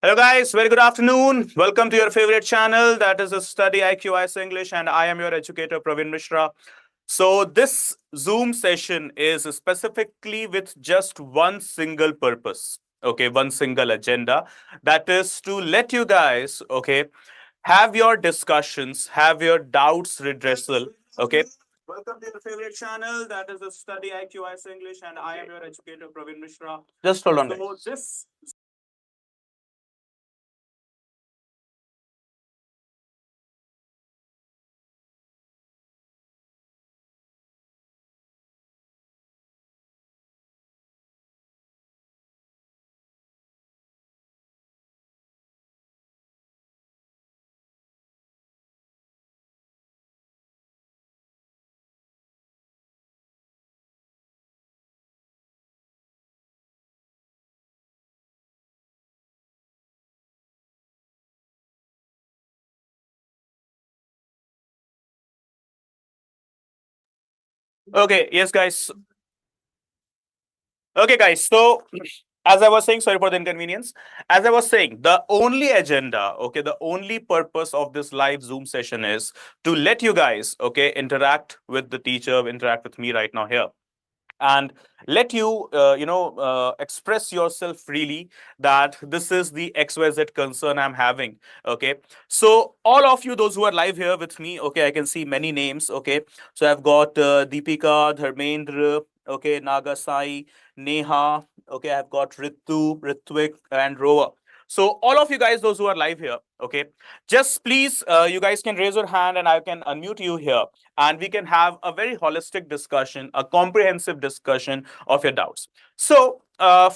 Hello, guys. Very good afternoon. Welcome to your favorite channel, that is a StudyIQ IAS English, and I am your educator, Praveen Mishra. So, this Zoom session is specifically with just one single purpose, okay, one single agenda, that is to let you guys, okay, have your discussions, have your doubts redressal, okay. Welcome to your favorite channel, that is a StudyIQ IAS English, and I am your educator, Praveen Mishra. Just hold on. So, this Okay, yes, guys. Okay, guys. So, as I was saying, sorry for the inconvenience. As I was saying, the only agenda, okay, the only purpose of this live Zoom session is to let you guys, okay, interact with the teacher, interact with me right now here, and let you express yourself freely that this is the XYZ concern I'm having. Okay, so all of you, those who are live here with me, okay, I can see many names. Okay, so I've got Deepika, Dharmendra, okay, Nagasai, Neha, okay, I've got Ritvik, and Roa. So all of you guys, those who are live here, okay, just please, you guys can raise your hand and I can unmute you here, and we can have a very holistic discussion, a comprehensive discussion of your doubts. So,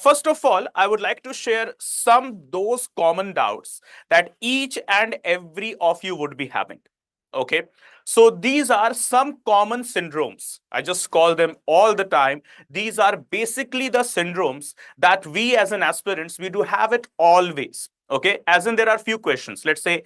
first of all, I would like to share some those common doubts that each and every of you would be having. Okay, so these are some common syndromes. I just call them all the time. These are basically the syndromes that we as an aspirants, we do have it always. Okay, as in there are few questions. Let's say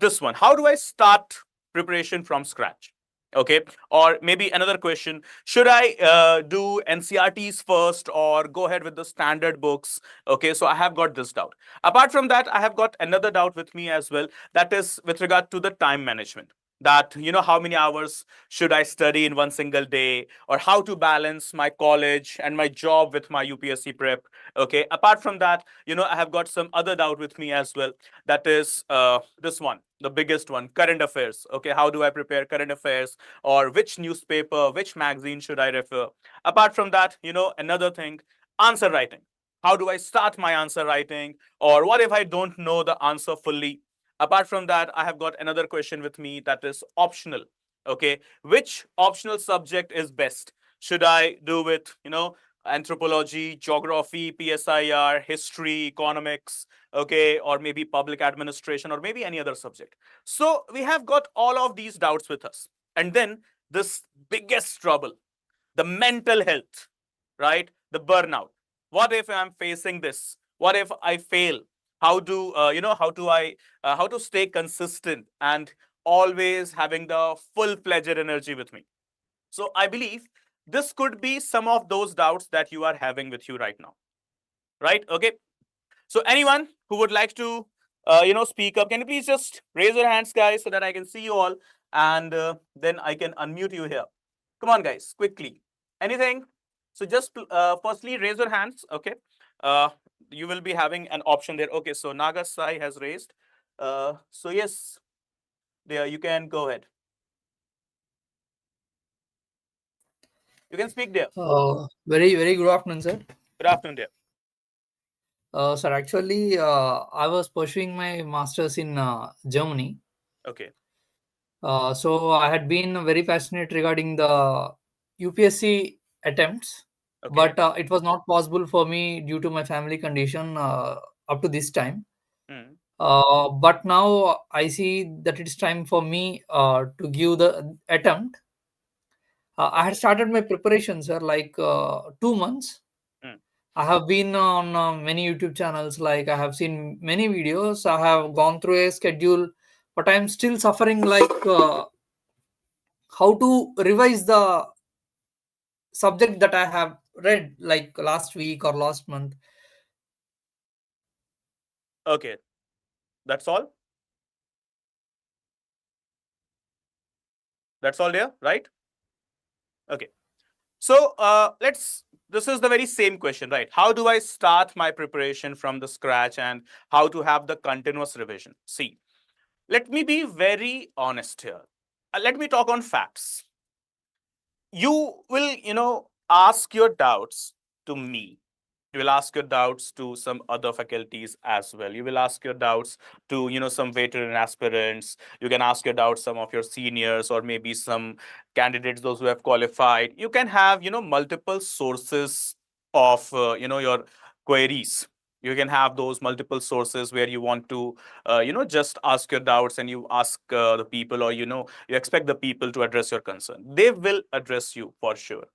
this one: how do I start preparation from scratch? Okay, or maybe another question: should I do NCRTs first or go ahead with the standard books? Okay, so I have got this doubt. Apart from that, I have got another doubt with me as well, that is with regard to the time management, that how many hours should I study in one single day, or how to balance my college and my job with my UPSC prep. Okay, apart from that, I have got some other doubt with me as well, that is this one, the biggest one: current affairs. Okay, how do I prepare current affairs, or which newspaper, which magazine should I refer? Apart from that, another thing: answer writing. How do I start my answer writing, or what if I don't know the answer fully? Apart from that, I have got another question with me, that is optional. Okay, which optional subject is best? Should I do with anthropology, geography, PSIR, history, economics, okay, or maybe public administration, or maybe any other subject? So we have got all of these doubts with us. And then this biggest trouble, the mental health, right? The burnout. What if I'm facing this? What if I fail? How do how to stay consistent and always having the full-fledged energy with me? So I believe this could be some of those doubts that you are having with you right now, right? Okay. So anyone who would like to, speak up, can you please just raise your hands, guys, so that I can see you all, and then I can unmute you here. Come on, guys, quickly. Anything? So just firstly, raise your hands. Okay. Uh, you will be having an option there. Okay. So Naga Sai has raised. So yes, there you can go ahead. You can speak there. Very good afternoon, sir. Good afternoon, there. Sir, actually, I was pursuing my master's in Germany. Okay. So I had been very passionate regarding the UPSC attempts, Okay. but it was not possible for me due to my family condition up to this time. Hmm. But now I see that it's time for me to give the attempt. I had started my preparation, sir, like 2 months. Hmm. I have been on many YouTube channels, like I have seen many videos. I have gone through a schedule, but I'm still suffering like how to revise the subject that I have read like last week or last month. Okay, that's all. That's all there, right? Okay. So this is the very same question, right? How do I start my preparation from the scratch and how to have the continuous revision? See, let me be very honest here. Let me talk on facts. You will, ask your doubts to me. You will ask your doubts to some other faculties as well. You will ask your doubts to, some veteran aspirants. You can ask your doubts some of your seniors or maybe some candidates, those who have qualified. You can have, multiple sources of, your queries. You can have those multiple sources where you want to, just ask your doubts and you ask the people, or, you expect the people to address your concern. They will address you for sure.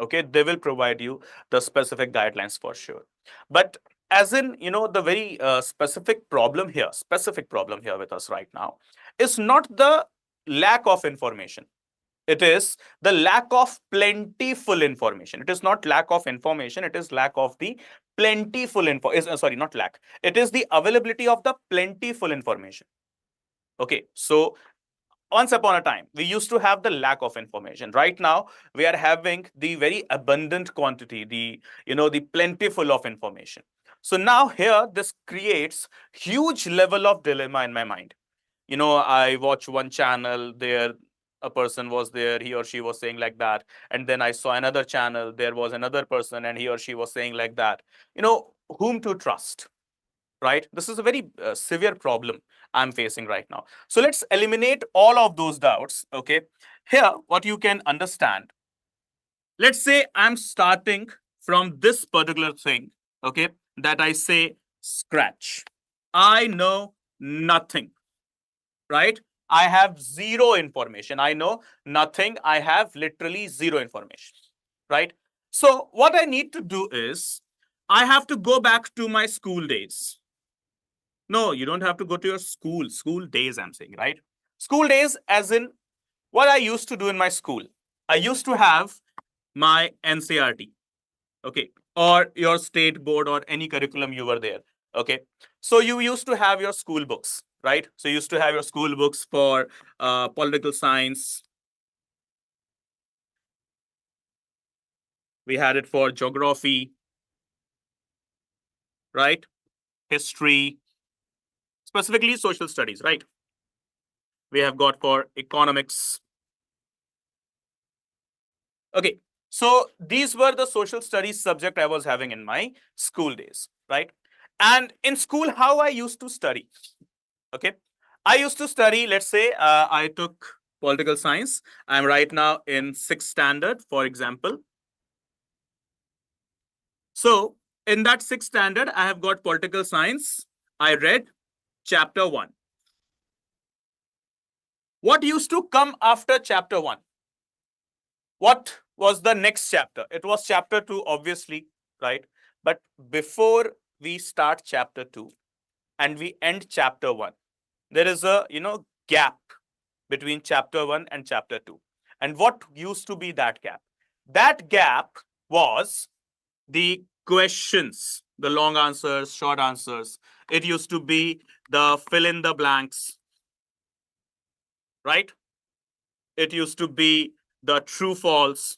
Okay, they will provide you the specific guidelines for sure. But as in, the very specific problem here with us right now is not the lack of information. It is the lack of plentiful information. It is not lack of information. It is lack of the plentiful info. Sorry, not lack. It is the availability of the plentiful information. Okay, so once upon a time, we used to have the lack of information. Right now, we are having the very abundant quantity, the plentiful of information. So now here, this creates huge level of dilemma in my mind. I watch one channel there, a person was there, he or she was saying like that. And then I saw another channel, there was another person and he or she was saying like that. Whom to trust? Right? This is a very severe problem I'm facing right now. So let's eliminate all of those doubts. Okay. Here, what you can understand. Let's say I'm starting from this particular thing, okay, that I say scratch. I know nothing, right? I have zero information. I know nothing. I have literally zero information, right? So what I need to do is I have to go back to my school days. No, you don't have to go to your school days, I'm saying, right? School days, as in what I used to do in my school. I used to have my NCRT, okay, or your state board or any curriculum you were there, okay. So you used to have your school books, right? So you used to have your school books for political science. We had it for geography, right? History, specifically social studies, right? We have got for economics. Okay, so these were the social studies subject I was having in my school days, right? And in school, how I used to study, okay? I used to study, let's say I took political science. I'm right now in 6th standard, for example. So in that 6th standard, I have got political science. I read chapter 1. What used to come after chapter 1? What was the next chapter? It was chapter 2, obviously, right? But before we start chapter 2 and we end chapter 1, there is a, gap between chapter 1 and chapter 2. And what used to be that gap? That gap was the questions, the long answers, short answers. It used to be the fill in the blanks, right? It used to be the true false,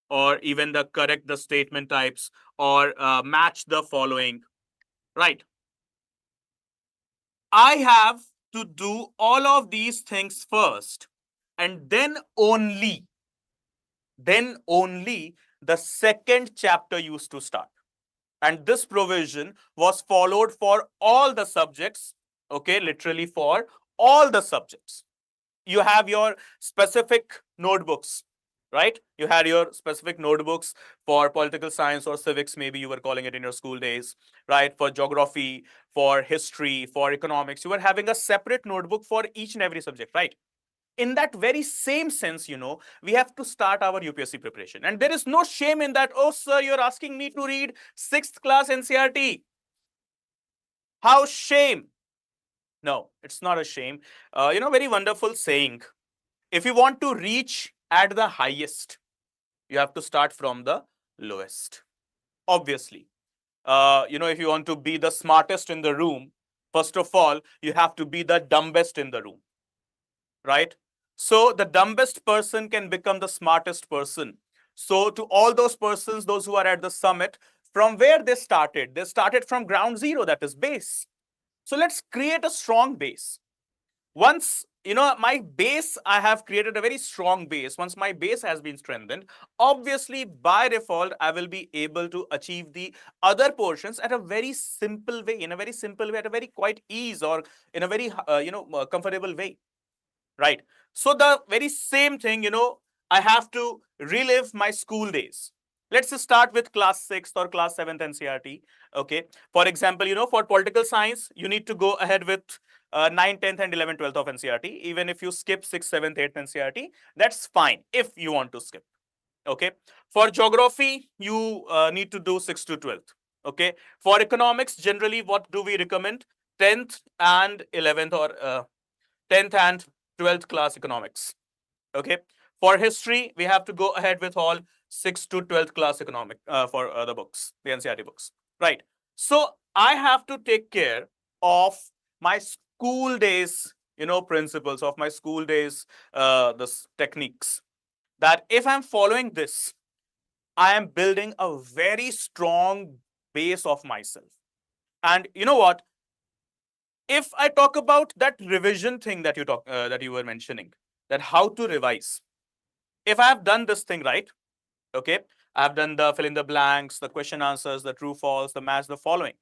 or even the correct the statement types, or match the following, right? I have to do all of these things first, and then only the second chapter used to start. And this provision was followed for all the subjects, okay, literally for all the subjects. You have your specific notebooks, right? You had your specific notebooks for political science or civics, maybe you were calling it in your school days, right? For geography, for history, for economics, you were having a separate notebook for each and every subject, right? In that very same sense, we have to start our UPSC preparation. And there is no shame in that. Oh, sir, you're asking me to read 6th class NCRT. How shame? No, it's not a shame. Very wonderful saying. If you want to reach at the highest, you have to start from the lowest. Obviously. If you want to be the smartest in the room, first of all, you have to be the dumbest in the room, right? So the dumbest person can become the smartest person. So to all those persons, those who are at the summit, from where they started from ground zero, that is base. So let's create a strong base. Once my base, I have created a very strong base. Once my base has been strengthened, obviously by default I will be able to achieve the other portions at a very simple way, at a very quite ease, or in a very comfortable way, right? So the very same thing, I have to relive my school days. Let's just start with class 6th or class 7th NCRT. Okay, for example, for political science, you need to go ahead with 9th, 10th and 11th, 12th of NCRT. Even if you skip 6th, 7th, 8th NCRT, that's fine if you want to skip. Okay, for geography, you need to do 6th to 12th. Okay, for economics, generally what do we recommend? 10th and 11th, or 10th and 12th class economics. Okay, for history, we have to go ahead with all 6th to 12th class economic for the books, the NCRT books, right? So I have to take care of my school days, principles of my school days, the techniques, that if I'm following this, I am building a very strong base of myself. And you know what? If I talk about that revision thing that you were mentioning, that how to revise. If I have done this thing right, okay, I have done the fill in the blanks, the question answers, the true false, the match, the following.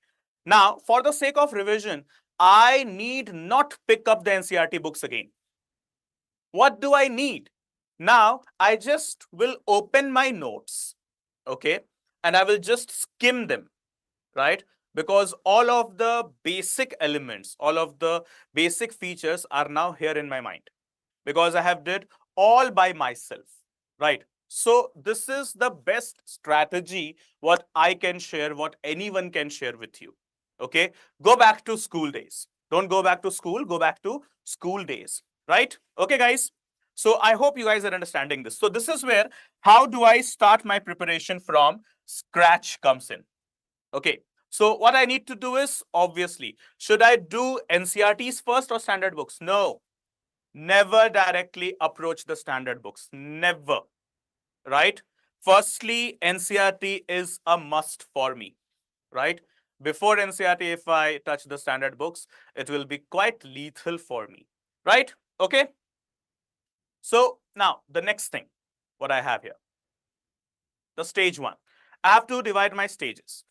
Now, for the sake of revision, I need not pick up the NCRT books again. What do I need? Now, I just will open my notes, okay, and I will just skim them, right? Because all of the basic elements, all of the basic features are now here in my mind, because I have did all by myself, right? So this is the best strategy what I can share, what anyone can share with you. Okay, go back to school days. Don't go back to school, go back to school days, right? Okay, guys. So I hope you guys are understanding this. So this is where how do I start my preparation from scratch comes in. Okay, so what I need to do is, obviously, should I do NCRTs first or standard books? No, never directly approach the standard books. Never, right? Firstly, NCRT is a must for me, right? Before NCRT, if I touch the standard books, it will be quite lethal for me, right? Okay. So now the next thing, what I have here, the stage one. I have to divide my stages.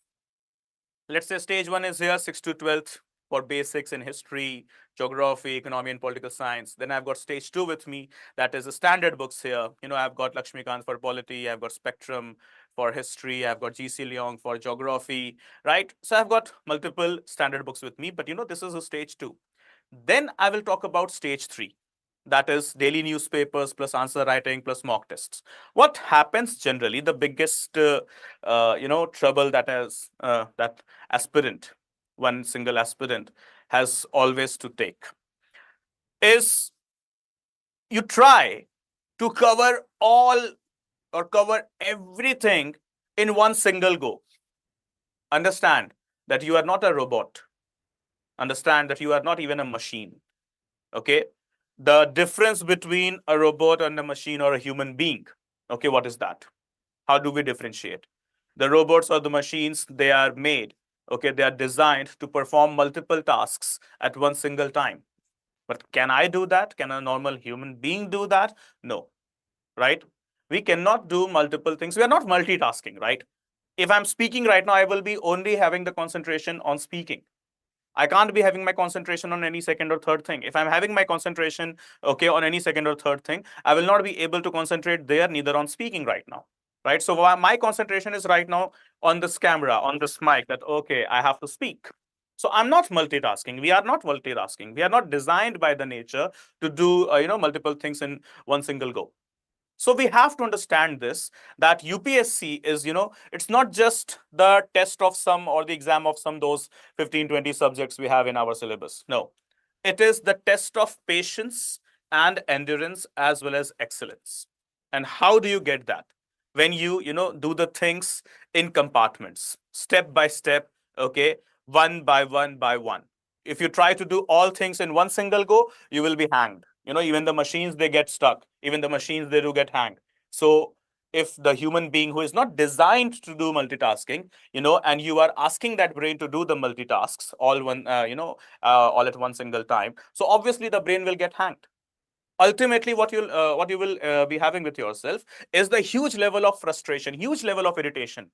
Let's say stage one is here, 6th to 12th for basics in history, geography, economy, and political science. Then I've got stage two with me. That is the standard books here. I've got Lakshmikant for polity. I've got Spectrum for history. I've got G.C. Leong for geography, right? So I've got multiple standard books with me, but this is a stage two. Then I will talk about stage three. That is daily newspapers plus answer writing plus mock tests. What happens generally, the biggest trouble that aspirant, one single aspirant has always to take is you try to cover all or cover everything in one single go. Understand that you are not a robot. Understand that you are not even a machine. Okay, the difference between a robot and a machine or a human being, okay, what is that? How do we differentiate? The robots or the machines, they are made, okay, they are designed to perform multiple tasks at one single time. But can I do that? Can a normal human being do that? No, right? We cannot do multiple things. We are not multitasking, right? If I'm speaking right now, I will be only having the concentration on speaking. I can't be having my concentration on any second or third thing. If I'm having my concentration, okay, on any second or third thing, I will not be able to concentrate there, neither on speaking right now, right? So my concentration is right now on this camera, on this mic, that, okay, I have to speak. So I'm not multitasking. We are not multitasking. We are not designed by the nature to do, multiple things in one single go. So we have to understand this, that UPSC is, it's not just the test of some or the exam of some those 15, 20 subjects we have in our syllabus. No, it is the test of patience and endurance as well as excellence. And how do you get that? when you know, do the things in compartments, step by step, okay, one by one by one. If you try to do all things in one single go, you will be hanged. You know, even the machines, they get stuck. Even the machines, they do get hanged. So if the human being who is not designed to do multitasking, you know, and you are asking that brain to do the multitasks all one, all at one single time, so obviously the brain will get hanged. Ultimately, what you will be having with yourself is the huge level of frustration, huge level of irritation,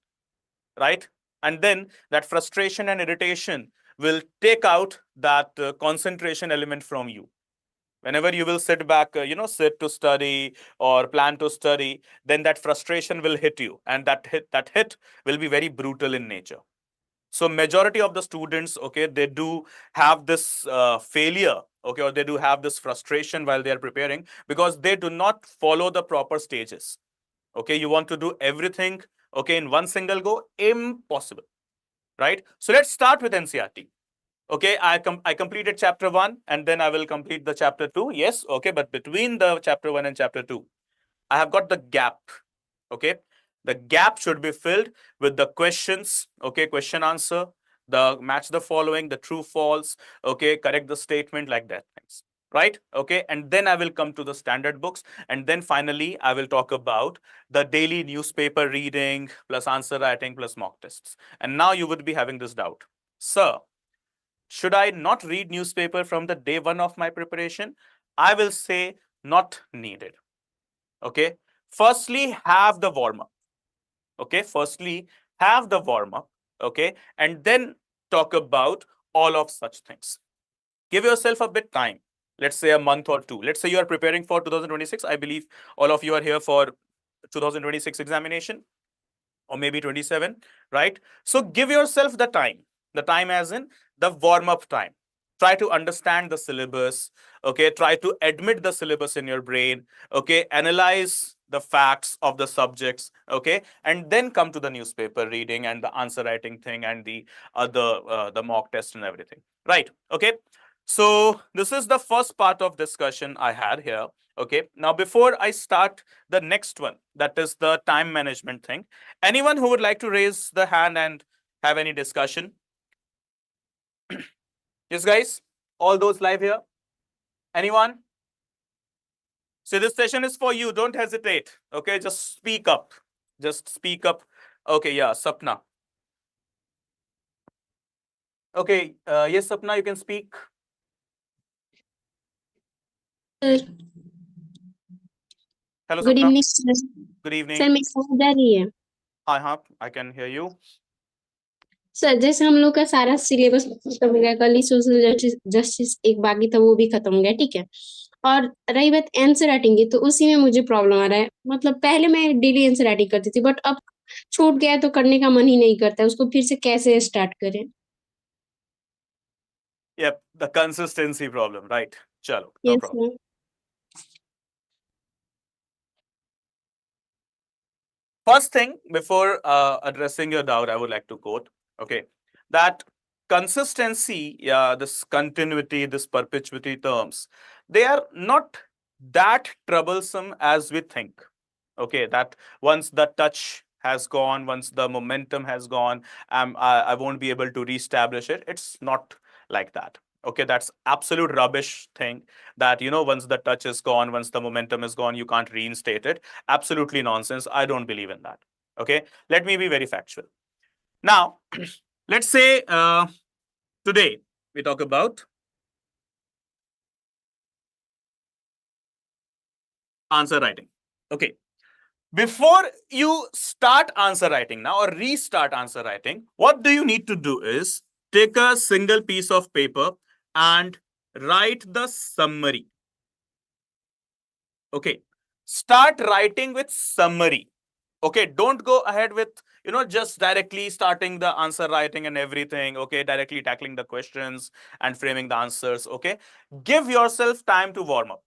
right? And then that frustration and irritation will take out that concentration element from you. Whenever you will sit back, sit to study or plan to study, then that frustration will hit you, and that hit will be very brutal in nature. So majority of the students, okay, they do have this failure, okay, or they do have this frustration while they are preparing, because they do not follow the proper stages. Okay, you want to do everything, okay, in one single go. Impossible, right? So let's start with NCRT. Okay, I completed chapter 1, and then I will complete the chapter 2. Yes, okay, but between the chapter 1 and chapter 2, I have got the gap. Okay, the gap should be filled with the questions. Okay, question answer, the match the following, the true false, okay, correct the statement, like that things, right? Okay, and then I will come to the standard books, and then finally I will talk about the daily newspaper reading plus answer writing plus mock tests. And now you would be having this doubt, sir, should I not read newspaper from the day one of my preparation? I will say not needed. Okay, firstly have the warm up. Okay, firstly have the warm up. Okay, and then talk about all of such things. Give yourself a bit time, let's say a month or two. Let's say you are preparing for 2026. I believe all of you are here for 2026 examination, or maybe 27, right? So give yourself the time as in the warm up time. Try to understand the syllabus, okay? Try to admit the syllabus in your brain, okay? Analyze the facts of the subjects, okay? And then come to the newspaper reading and the answer writing thing and the other, the mock test and everything, right? Okay. So this is the first part of discussion I had here. Okay. Now, before I start the next one, that is the time management thing, anyone who would like to raise the hand and have any discussion? Yes, guys, all those live here. Anyone? So this session is for you. Don't hesitate. Okay, just speak up. Just speak up. Okay, yeah, Sapna. Okay, yes, Sapna, you can speak. Sir Hello, good Sapna. Evening sir Good sir evening. मेरी आवाज आ रही है Hi, I can hear you. Sir जैसे हम लोग का सारा syllabus खत्म हो गया कल ही सोशल जस्टिस एक बाकी था वो भी खत्म हो गया ठीक है और रही बात आंसर राइटिंग की तो उसी में मुझे प्रॉब्लम आ रहा है मतलब पहले मैं डेली आंसर राइटिंग करती थी बट अब छूट गया है तो करने का मन ही नहीं करता है उसको फिर से कैसे स्टार्ट करें Yep, the consistency problem, right? Chalo, no yes problem. Sir First thing, before addressing your doubt, I would like to quote, okay, that consistency, yeah, this continuity, this perpetuity terms, they are not that troublesome as we think. Okay, that once the touch has gone, once the momentum has gone, I won't be able to reestablish it. It's not like that. Okay, that's absolute rubbish thing, that once the touch is gone, once the momentum is gone, you can't reinstate it. Absolutely nonsense. I don't believe in that. Okay, let me be very factual. Now, let's say today we talk about answer writing. Okay, before you start answer writing now or restart answer writing, what do you need to do is take a single piece of paper and write the summary. Okay, start writing with summary. Okay, don't go ahead with just directly starting the answer writing and everything. Okay, directly tackling the questions and framing the answers. Okay, give yourself time to warm up.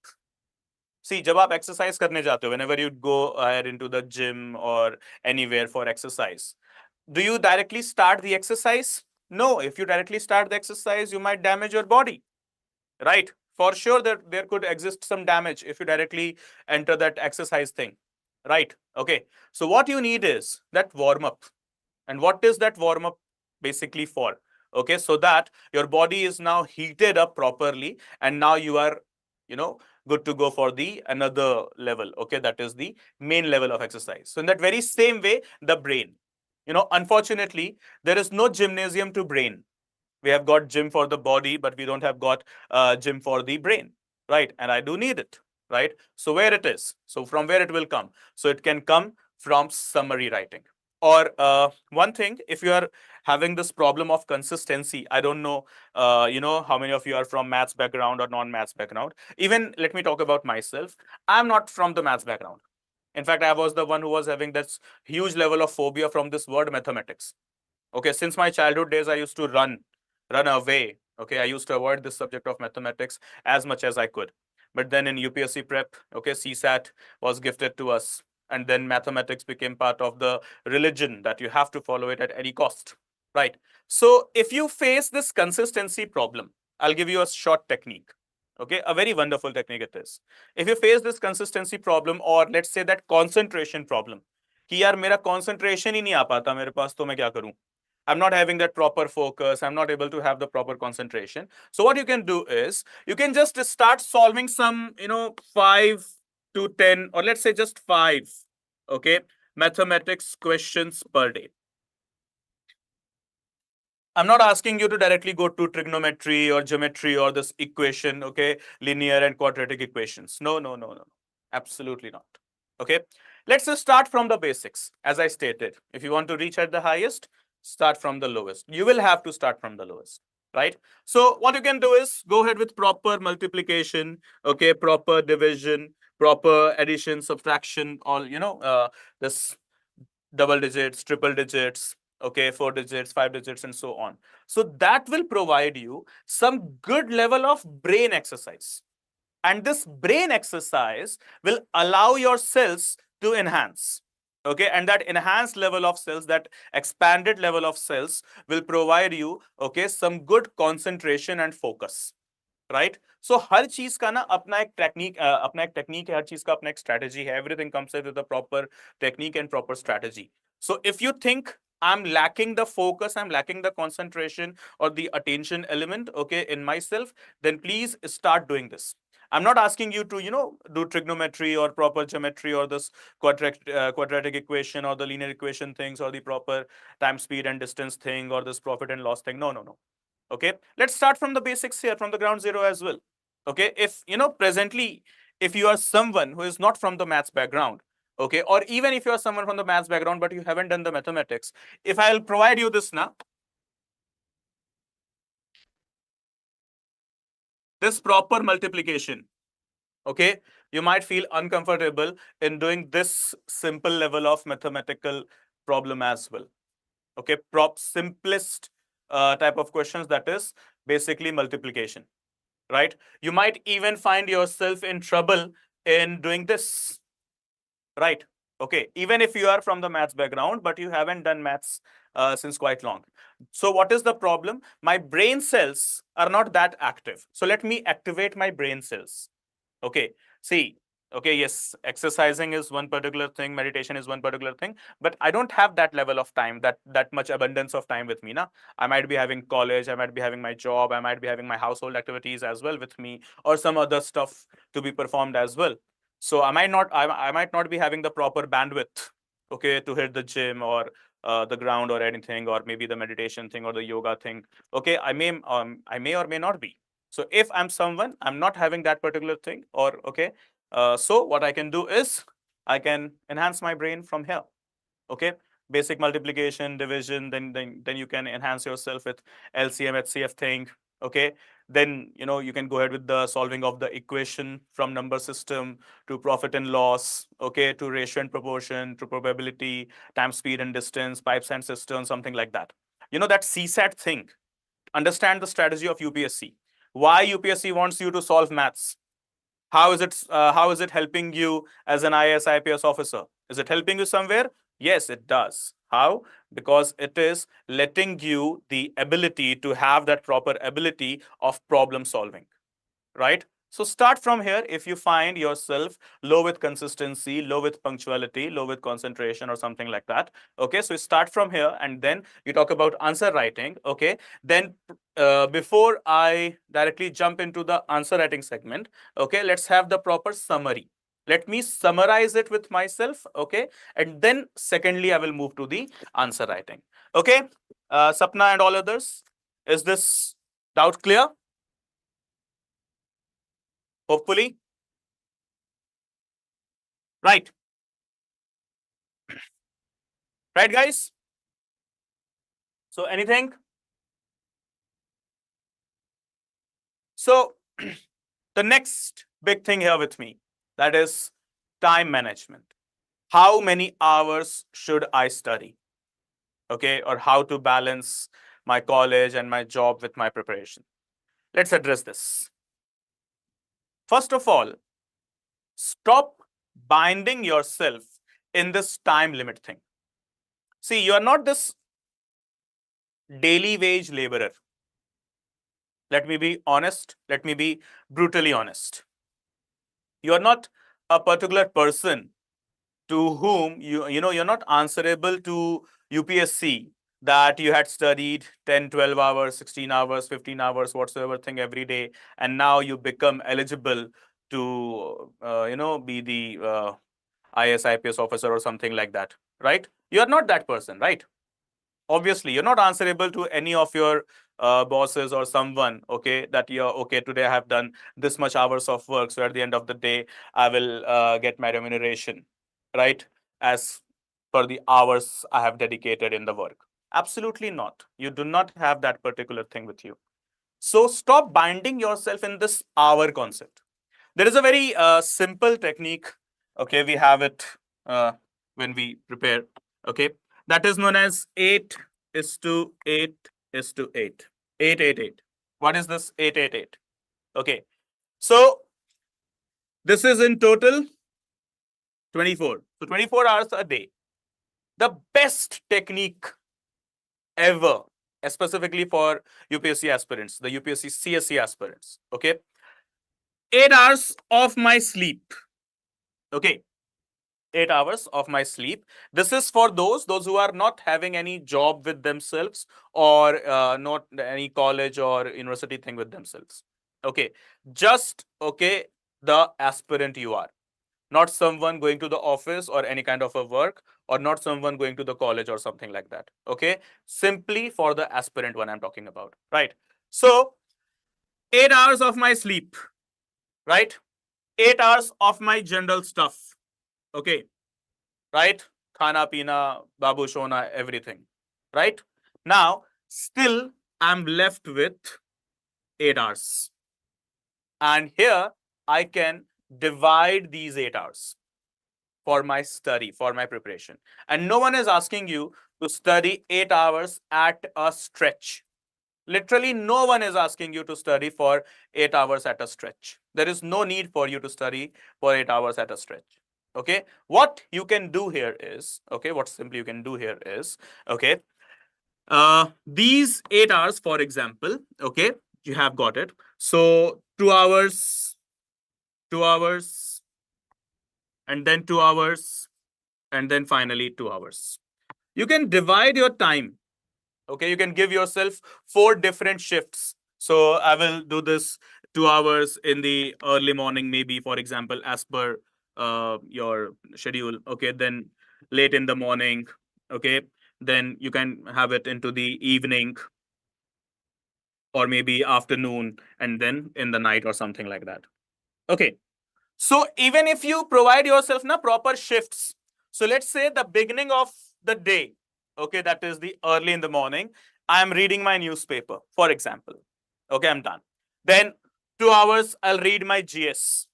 See, जब आप exercise करने जाते हो, whenever you go ahead into the gym or anywhere for exercise, do you directly start the exercise? No, if you directly start the exercise, you might damage your body, right? For sure, there could exist some damage if you directly enter that exercise thing. right? Okay. So what you need is that warm up. And what is that warm up basically for? Okay, so that your body is now heated up properly, and now you are, good to go for the another level. Okay, that is the main level of exercise. So in that very same way, the brain. Unfortunately, there is no gymnasium to brain. We have got gym for the body, but we don't have got gym for the brain, right? And I do need it, right? So where it is? So from where it will come? So it can come from summary writing. Or one thing, if you are having this problem of consistency, I don't know, how many of you are from maths background or non-maths background. Even let me talk about myself. I'm not from the maths background. In fact, I was the one who was having this huge level of phobia from this word mathematics. Okay, since my childhood days, I used to run away. Okay, I used to avoid this subject of mathematics as much as I could. But then in UPSC prep, okay, CSAT was gifted to us. And then mathematics became part of the religion that you have to follow it at any cost, right? So if you face this consistency problem, I'll give you a short technique. Okay, a very wonderful technique it is. If you face this consistency problem, or let's say that concentration problem, कि यार मेरा concentration ही नहीं आ पाता मेरे पास, तो मैं क्या करूं? I'm not having that proper focus. I'm not able to have the proper concentration. So what you can do is you can just start solving some, 5 to 10, or let's say just 5, okay, mathematics questions per day. I'm not asking you to directly go to trigonometry or geometry or this equation, okay, linear and quadratic equations. No, no, no, no. Absolutely not. Okay. Let's just start from the basics. As I stated, if you want to reach at the highest, start from the lowest. You will have to start from the lowest, right? So what you can do is go ahead with proper multiplication, okay, proper division, proper addition, subtraction, all, this double digits, triple digits, okay, 4 digits, 5 digits, and so on. So that will provide you some good level of brain exercise. And this brain exercise will allow your cells to enhance. Okay, and that enhanced level of cells, that expanded level of cells will provide you, okay, some good concentration and focus. Right so हर चीज का ना अपना एक technique है, हर चीज का अपना एक स्ट्रेटेजी है. Everything comes with the proper technique and proper strategy. So if you think I'm lacking the focus, I'm lacking the concentration or the attention element, okay, in myself, then please start doing this. I'm not asking you to, do trigonometry or proper geometry or this quadratic equation or the linear equation things or the proper time, speed, and distance thing or this profit and loss thing. No, no, no. Okay, let's start from the basics here, from the ground zero as well. Okay, if presently, if you are someone who is not from the maths background, okay, or even if you are someone from the maths background but you haven't done the mathematics, if I'll provide you this now, this proper multiplication, okay, you might feel uncomfortable in doing this simple level of mathematical problem as well. Okay, simplest type of questions, that is basically multiplication, right? You might even find yourself in trouble in doing this, right? Okay, even if you are from the maths background, but you haven't done maths since quite long. So what is the problem? My brain cells are not that active. So let me activate my brain cells. Okay, see, okay, yes, exercising is one particular thing, meditation is one particular thing, but I don't have that level of time, that much abundance of time with me. Na? I might be having college, I might be having my job, I might be having my household activities as well with me, or some other stuff to be performed as well. So I might not be having the proper bandwidth, okay, to hit the gym or the ground or anything, or maybe the meditation thing or the yoga thing. Okay, I may or may not be. So if I'm someone, I'm not having that particular thing, or okay, so what I can do is I can enhance my brain from here. Okay, basic multiplication, division, then you can enhance yourself with LCM, HCF thing. Okay, then you can go ahead with the solving of the equation from number system to profit and loss, okay, to ratio and proportion, to probability, time, speed, and distance, pipes and cisterns, something like that. That CSAT thing. Understand the strategy of UPSC. Why UPSC wants you to solve maths? How is it helping you as an IAS IPS officer? Is it helping you somewhere? Yes, it does. How? Because it is letting you the ability to have that proper ability of problem solving, right? So start from here if you find yourself low with consistency, low with punctuality, low with concentration or something like that. Okay, so you start from here and then you talk about answer writing. Okay, then before I directly jump into the answer writing segment, okay, let's have the proper summary. Let me summarize it with myself. Okay, and then secondly, I will move to the answer writing. Okay, Sapna and all others, is this doubt clear? Hopefully. Right. Right, guys? So anything? So the next big thing here with me, that is time management. How many hours should I study? Okay, or how to balance my college and my job with my preparation. Let's address this. First of all, stop binding yourself in this time limit thing. See, you are not this daily wage laborer. Let me be honest. Let me be brutally honest. You are not a particular person to whom you're not answerable to UPSC that you had studied 10, 12 hours, 16 hours, 15 hours, whatsoever thing every day, and now you become eligible to be the IAS, IPS officer or something like that, right? You are not that person, right? Obviously you're not answerable to any of your bosses or someone, okay, that you're okay, today I have done this much hours of work, so at the end of the day I will get my remuneration, right, as per the hours I have dedicated in the work. Absolutely not. You do not have that particular thing with you. So stop binding yourself in this hour concept. There is a very simple technique, okay, we have it when we prepare, okay, that is known as 8 is to 8 is to 8. 888. What is this 888? Okay, so this is in total 24. So 24 hours a day. The best technique ever, specifically for UPSC aspirants, the UPSC CSC aspirants, okay, 8 hours of my sleep. Okay, 8 hours of my sleep. This is for those who are not having any job with themselves, or not any college or university thing with themselves. Okay, just okay, the aspirant you are, not someone going to the office or any kind of a work, or not someone going to the college or something like that. Okay, simply for the aspirant one I'm talking about, right? So 8 hours of my sleep, right? 8 hours of my general stuff. Okay, right? Khana, pina, babu, shona, everything, right? Now, still, I'm left with 8 hours. And here, I can divide these 8 hours for my study, for my preparation. And no one is asking you to study 8 hours at a stretch. Literally, no one is asking you to study for 8 hours at a stretch. There is no need for you to study for 8 hours at a stretch. Okay, what you can do here is, okay, what simply you can do here is, okay, these 8 hours, for example, okay, you have got it. So 2 hours, 2 hours, and then 2 hours, and then finally 2 hours. You can divide your time. Okay, you can give yourself 4 different shifts. So I will do this 2 hours in the early morning, maybe, for example, as per your schedule. Okay, then late in the morning. Okay, then you can have it into the evening, or maybe afternoon, and then in the night or something like that. Okay, so even if you provide yourself na proper shifts, so let's say the beginning of the day, okay, that is the early in the morning, I am reading my newspaper, for example. Okay, I'm done. Then 2 hours, I'll read my GS.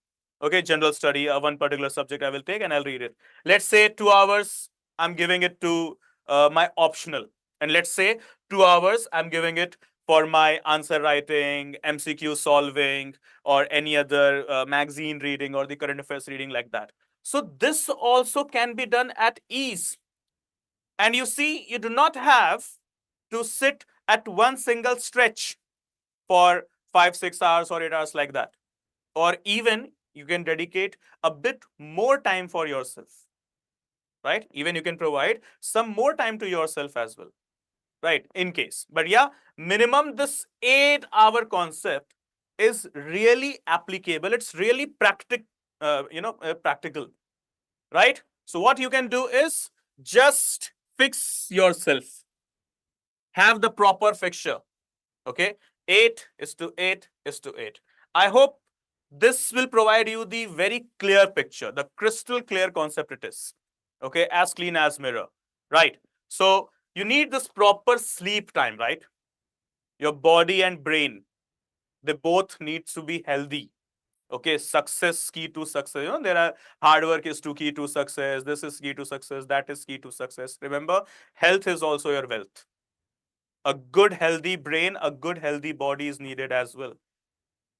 Okay, general study, one particular subject I will take and I'll read it. Let's say 2 hours, I'm giving it to my optional. And let's say 2 hours, I'm giving it for my answer writing, MCQ solving, or any other magazine reading or the current affairs reading like that. So this also can be done at ease. And you see, you do not have to sit at one single stretch for 5, 6 hours or 8 hours like that. or even you can dedicate a bit more time for yourself, right? Even you can provide some more time to yourself as well, right? In case. But yeah, minimum this 8-hour concept is really applicable. It's really practical, right? So what you can do is just fix yourself. Have the proper fixture. Okay, 8 is to 8 is to 8. I hope this will provide you the very clear picture, the crystal clear concept it is. Okay, as clean as mirror, right? So you need this proper sleep time, right? Your body and brain, they both need to be healthy. Okay, success key to success. There are hard work is to key to success. This is key to success. That is key to success. Remember, health is also your wealth. A good healthy brain, a good healthy body is needed as well.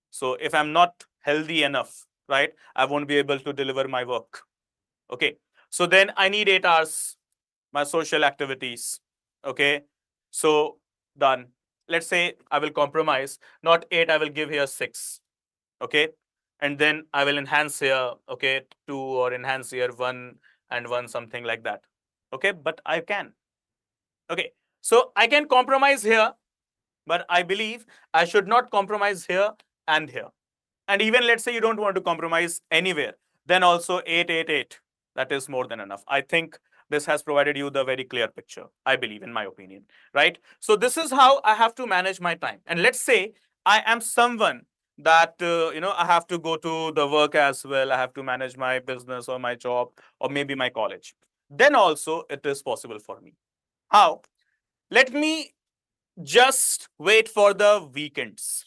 So if I'm not healthy enough, right, I won't be able to deliver my work. Okay, so then I need 8 hours, my social activities. Okay, so done. Let's say I will compromise, not 8, I will give here 6. Okay, and then I will enhance here, okay, 2, or enhance here 1 and 1, something like that. Okay, but I can. Okay, so I can compromise here, but I believe I should not compromise here and here. And even let's say you don't want to compromise anywhere, then also 8, 8, 8. That is more than enough. I think this has provided you the very clear picture, I believe, in my opinion, right? So this is how I have to manage my time. And let's say I am someone that, I have to go to the work as well. I have to manage my business or my job or maybe my college. Then also it is possible for me. How? Let me just wait for the weekends.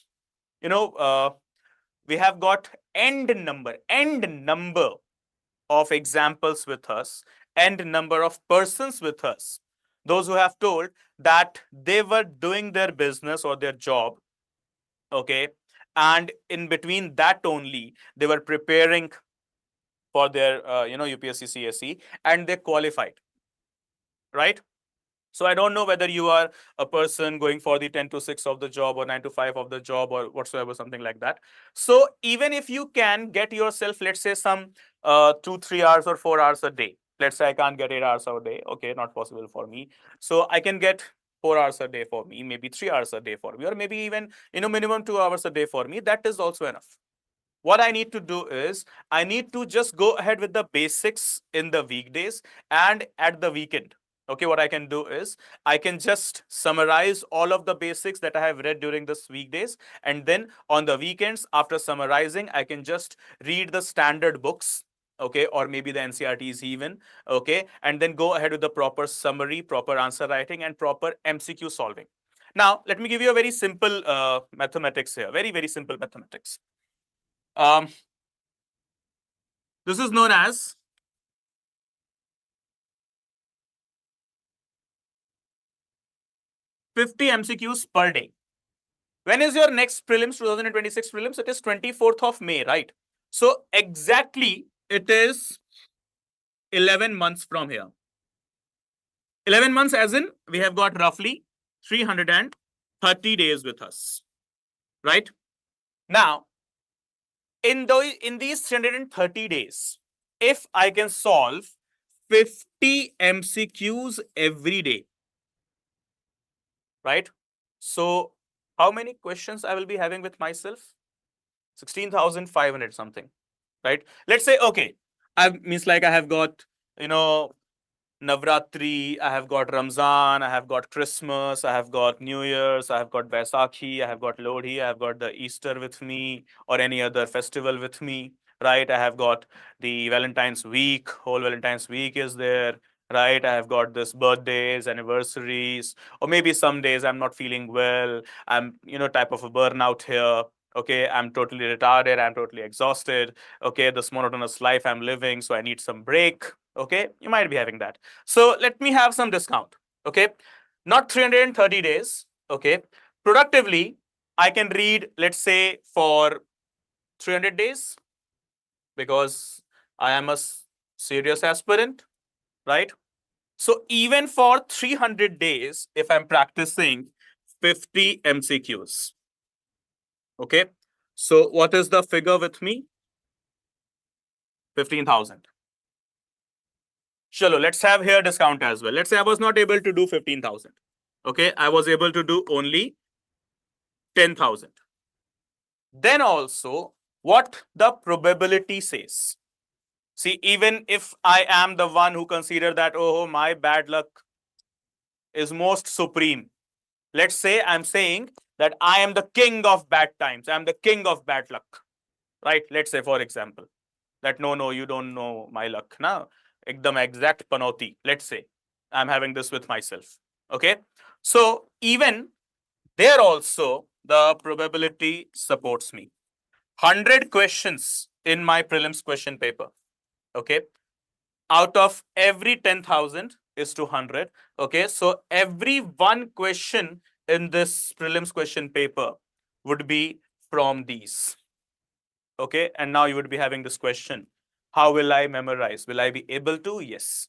We have got end number of examples with us, end number of persons with us. Those who have told that they were doing their business or their job, okay, and in between that only they were preparing for their UPSC CSE, and they qualified, right? So I don't know whether you are a person going for the 10 to 6 of the job or 9 to 5 of the job or whatsoever, something like that. So even if you can get yourself, let's say, some 2-3 hours or 4 hours a day. Let's say I can't get 8 hours a day. Okay, not possible for me. So I can get 4 hours a day for me, maybe 3 hours a day for me, or maybe even minimum 2 hours a day for me. That is also enough. What I need to do is I need to just go ahead with the basics in the weekdays and at the weekend. Okay, what I can do is I can just summarize all of the basics that I have read during this weekdays. And then on the weekends, after summarizing, I can just read the standard books. Okay, or maybe the NCRTs even. Okay, and then go ahead with the proper summary, proper answer writing, and proper MCQ solving. Now, let me give you a very simple mathematics here. Very, very simple mathematics. This is known as $50 MCQs per day. When is your next prelims, 2026 prelims? It is 24th of May, right? So exactly it is 11 months from here. 11 months as in we have got roughly 330 days with us, right? Now, in these 330 days, if I can solve 50 MCQs every day, right? So how many questions I will be having with myself? 16,500 something, right? Let's say, okay, I means like I have got, Navratri, I have got Ramzan, I have got Christmas, I have got New Year's, I have got Baisakhi, I have got Lodi, I have got the Easter with me or any other festival with me, right? I have got the Valentine's week, whole Valentine's week is there, right? I have got this birthdays, anniversaries, or maybe some days I'm not feeling well, I'm, type of a burnout here. Okay, I'm totally retarded, I'm totally exhausted. Okay, this monotonous life I'm living, so I need some break. Okay, you might be having that. So let me have some discount. Okay, not 330 days. Okay, productively, I can read, let's say, for 300 days because I am a serious aspirant, right? So even for 300 days, if I'm practicing 50 MCQs, okay, So what is the figure with me? 15,000. Chalo, let's have here discount as well. Let's say I was not able to do 15,000. Okay, I was able to do only 10,000. Then also what the probability says. See, even if I am the one who consider that, oh, my bad luck is most supreme. Let's say I'm saying that I am the king of bad times. I'm the king of bad luck, right? Let's say, for example, that no, you don't know my luck. Now, ekdam exact panauti. Let's say I'm having this with myself. Okay. So even there also the probability supports me. 100 questions in my prelims question paper. Okay. Out of every 10,000 is to 100. Okay. So every one question in this prelims question paper would be from these. Okay. And now you would be having this question. How will I memorize? Will I be able to? Yes.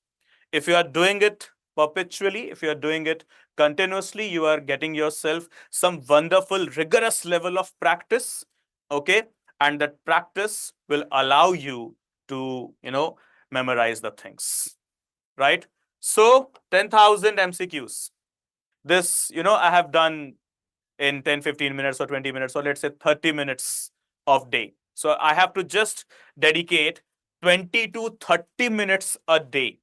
If you are doing it perpetually, if you are doing it continuously, you are getting yourself some wonderful, rigorous level of practice. Okay. And that practice will allow you to, memorize the things. Right. So 10,000 MCQs. This, I have done in 10, 15 minutes or 20 minutes, or let's say 30 minutes of day. So I have to just dedicate 20 to 30 minutes a day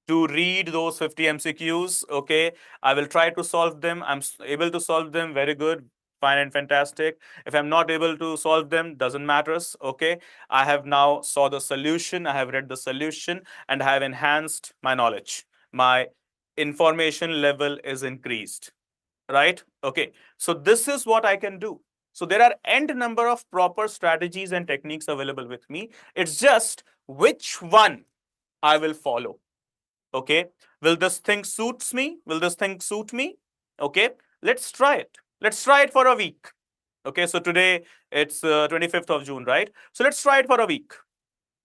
to read those 50 MCQs. Okay, I will try to solve them. I'm able to solve them. Very good, fine and fantastic. If I'm not able to solve them, doesn't matter. Okay, I have now saw the solution. I have read the solution and I have enhanced my knowledge. My information level is increased. Right? Okay, so this is what I can do. So there are n number of proper strategies and techniques available with me. It's just which one I will follow. Okay, will this thing suits me? Will this thing suit me? Okay, let's try it. Let's try it for a week. Okay, so today it's 25th of June, right? So let's try it for a week.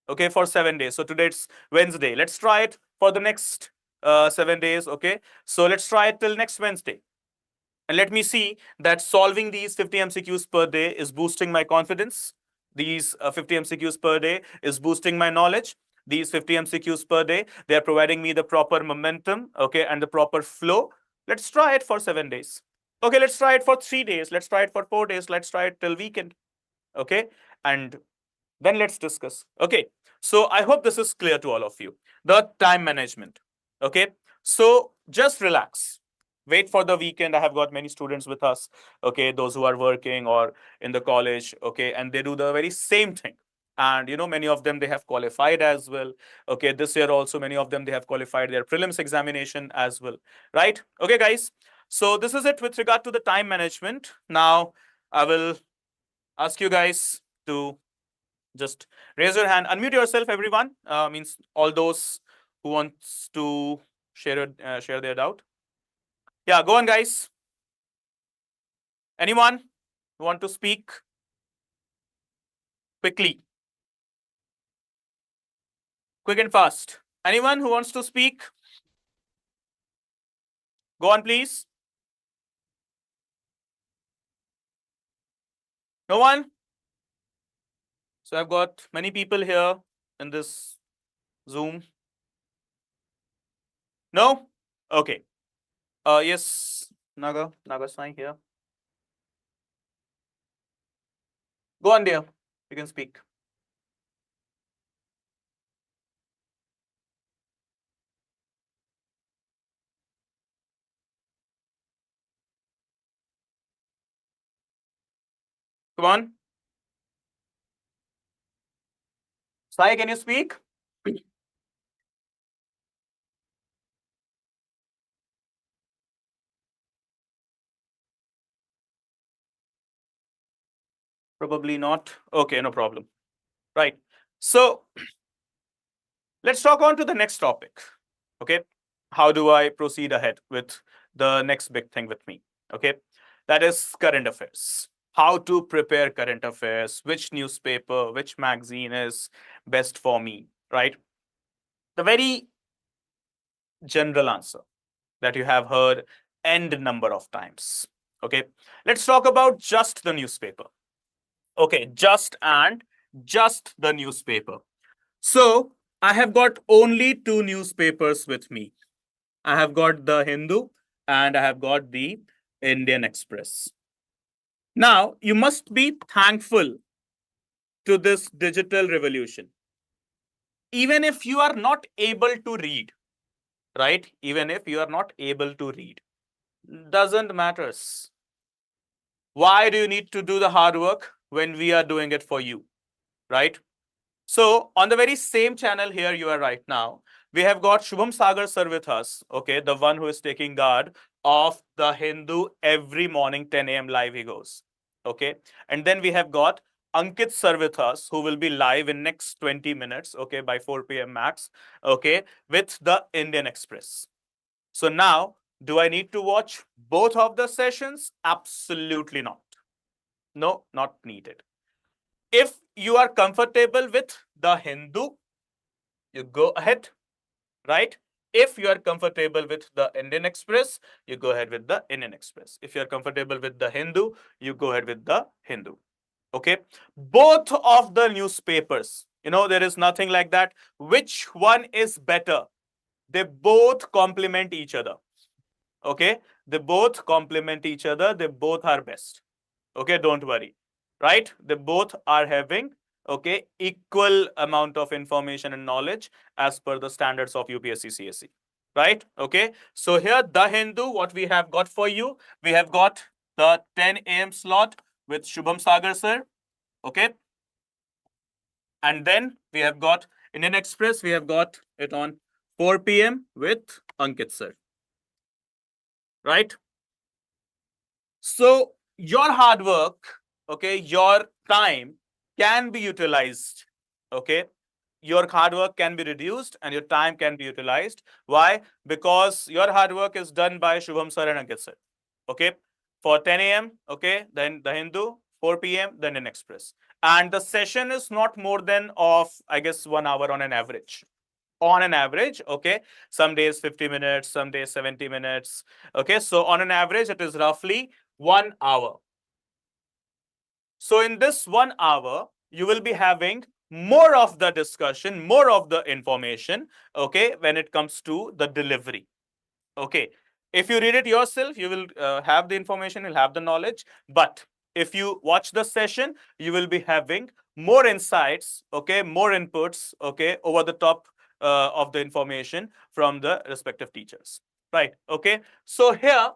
Okay, for 7 days. So today it's Wednesday. Let's try it for the next 7 days. Okay, so let's try it till next Wednesday. And let me see that solving these 50 MCQs per day is boosting my confidence. These 50 MCQs per day is boosting my knowledge. These 50 MCQs per day, they are providing me the proper momentum, okay, and the proper flow. Let's try it for 7 days. Okay, let's try it for 3 days. Let's try it for 4 days. Let's try it till weekend. Okay, and then let's discuss. Okay, so I hope this is clear to all of you. The time management. Okay, so just relax. Wait for the weekend. I have got many students with us. Okay, those who are working or in the college. Okay, and they do the very same thing. And many of them they have qualified as well. Okay, this year also many of them they have qualified their prelims examination as well. Right? Okay, guys. So this is it with regard to the time management. Now I will ask you guys to just raise your hand, unmute yourself, everyone. Means all those who wants to share their doubt. Yeah, go on, guys. Anyone who want to speak quickly, quick and fast? Anyone who wants to speak? Go on, please. No one? So I've got many people here in this Zoom. No? Okay. Yes, Naga Sai here. Go on, dear. You can speak. Come on. Sai, can you speak? Probably not. Okay, no problem. Right. So let's talk on to the next topic. Okay. How do I proceed ahead with the next big thing with me? Okay. That is current affairs. How to prepare current affairs, which newspaper, which magazine is best for me, right? The very general answer that you have heard n number of times. Okay. Let's talk about just the newspaper. Okay, just the newspaper. So I have got only two newspapers with me. I have got the Hindu and I have got the Indian Express. Now, you must be thankful to this digital revolution. Even if you are not able to read, right? Even if you are not able to read, doesn't matters. Why do you need to do the hard work when we are doing it for you, right? So on the very same channel here you are right now, we have got Shubham Sagar sir with us, okay, the one who is taking guard of the Hindu every morning 10 a.m. live he goes, okay. And then we have got Ankit sir with us who will be live in next 20 minutes, okay, by 4 p.m. max, okay, with the Indian Express. So now, do I need to watch both of the sessions? Absolutely not. No, not needed. If you are comfortable with the Hindu, you go ahead, right? If you are comfortable with the Indian Express, you go ahead with the Indian Express. If you are comfortable with the Hindu, you go ahead with the Hindu. Okay. Both of the newspapers, there is nothing like that. Which one is better? They both complement each other. Okay. They both complement each other. They both are best. Okay. Don't worry. Right? They both are having equal amount of information and knowledge as per the standards of UPSC CSE. Right? Okay. So here the Hindu, what we have got for you, we have got the 10 a.m. slot with Shubham Sagar sir. Okay. And then we have got Indian Express, we have got it on 4 p.m. with Ankit sir. Right? So your hard work, okay, your time can be utilized. Okay. Your hard work can be reduced and your time can be utilized. Why? Because your hard work is done by Shubham sir and Ankit sir. Okay. For 10 a.m., okay, then the Hindu, 4 p.m., then an Express. And the session is not more than of, I guess, 1 hour on an average. On an average, okay. Some days 50 minutes, some days 70 minutes. Okay. So on an average, it is roughly 1 hour. So in this 1 hour, you will be having more of the discussion, more of the information, okay, when it comes to the delivery. Okay. If you read it yourself, you will have the information, you'll have the knowledge. But if you watch the session, you will be having more insights, okay, more inputs, okay, over the top of the information from the respective teachers. Right. Okay. So here,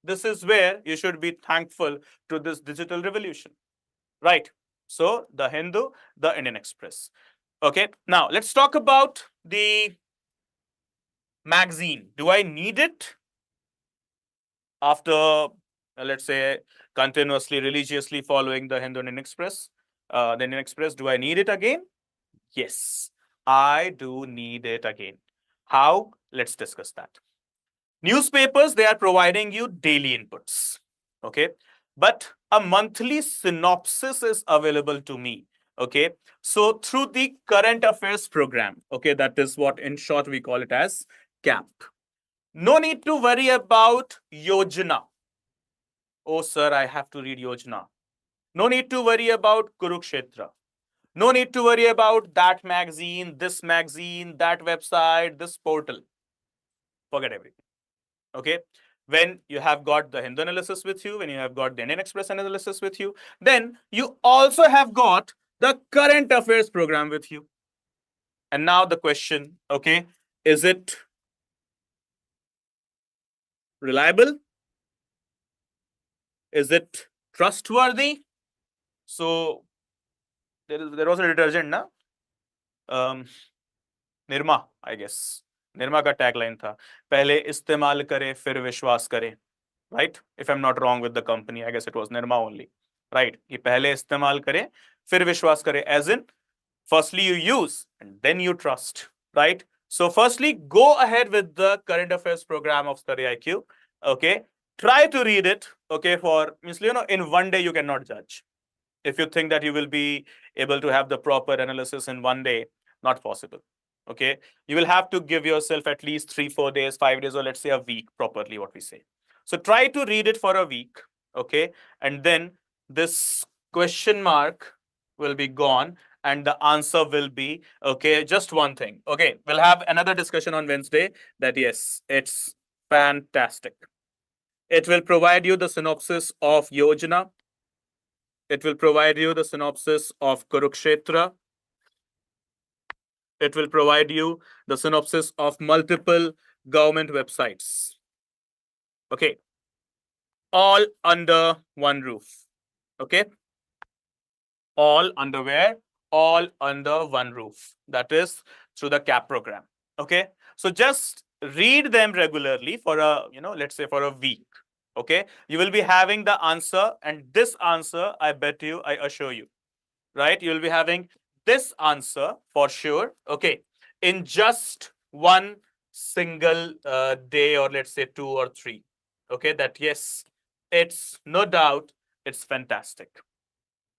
this is where you should be thankful to this digital revolution. Right. So the Hindu, the Indian Express. Okay. Now let's talk about the magazine. Do I need it after, let's say, continuously, religiously following the Hindu Indian Express? The Indian Express, do I need it again? Yes, I do need it again. How? Let's discuss that. Newspapers, they are providing you daily inputs. Okay. But a monthly synopsis is available to me. Okay. So through the current affairs program, okay, that is what in short we call it as CAP. No need to worry about Yojana. Oh, sir, I have to read Yojana. No need to worry about Kurukshetra. No need to worry about that magazine, that website, this portal. Forget everything. Okay. When you have got the Hindu analysis with you, when you have got the Indian Express analysis with you, then you also have got the current affairs program with you. And now the question, okay, is it reliable? Is it trustworthy? So there was a detergent, na? Nirma, I guess. Nirma का tagline था, पहले इस्तेमाल करे फिर विश्वास करे. Right? If I'm not wrong with the company, I guess it was Nirma only. Right? कि पहले इस्तेमाल करे फिर विश्वास करे. As in, firstly you use and then you trust. Right? So firstly, go ahead with the current affairs program of StudyIQ. Okay? Try to read it. Okay? For, in one day you cannot judge. If you think that you will be able to have the proper analysis in one day, not possible. Okay. You will have to give yourself at least 3-4 days, 5 days, or let's say a week properly, what we say. So try to read it for a week. Okay. And then this question mark will be gone and the answer will be, okay, just one thing. Okay, we'll have another discussion on Wednesday that yes, it's fantastic. It will provide you the synopsis of Yojana. It will provide you the synopsis of Kurukshetra. It will provide you the synopsis of multiple government websites. Okay, all under one roof. Okay, all under where? All under one roof. That is through the CAP program. Okay, so just read them regularly for a, let's say for a week. Okay, you will be having the answer, and this answer, I bet you, I assure you, right? You will be having this answer for sure. Okay, in just one single day, or let's say 2 or 3. Okay, that yes, it's no doubt, it's fantastic.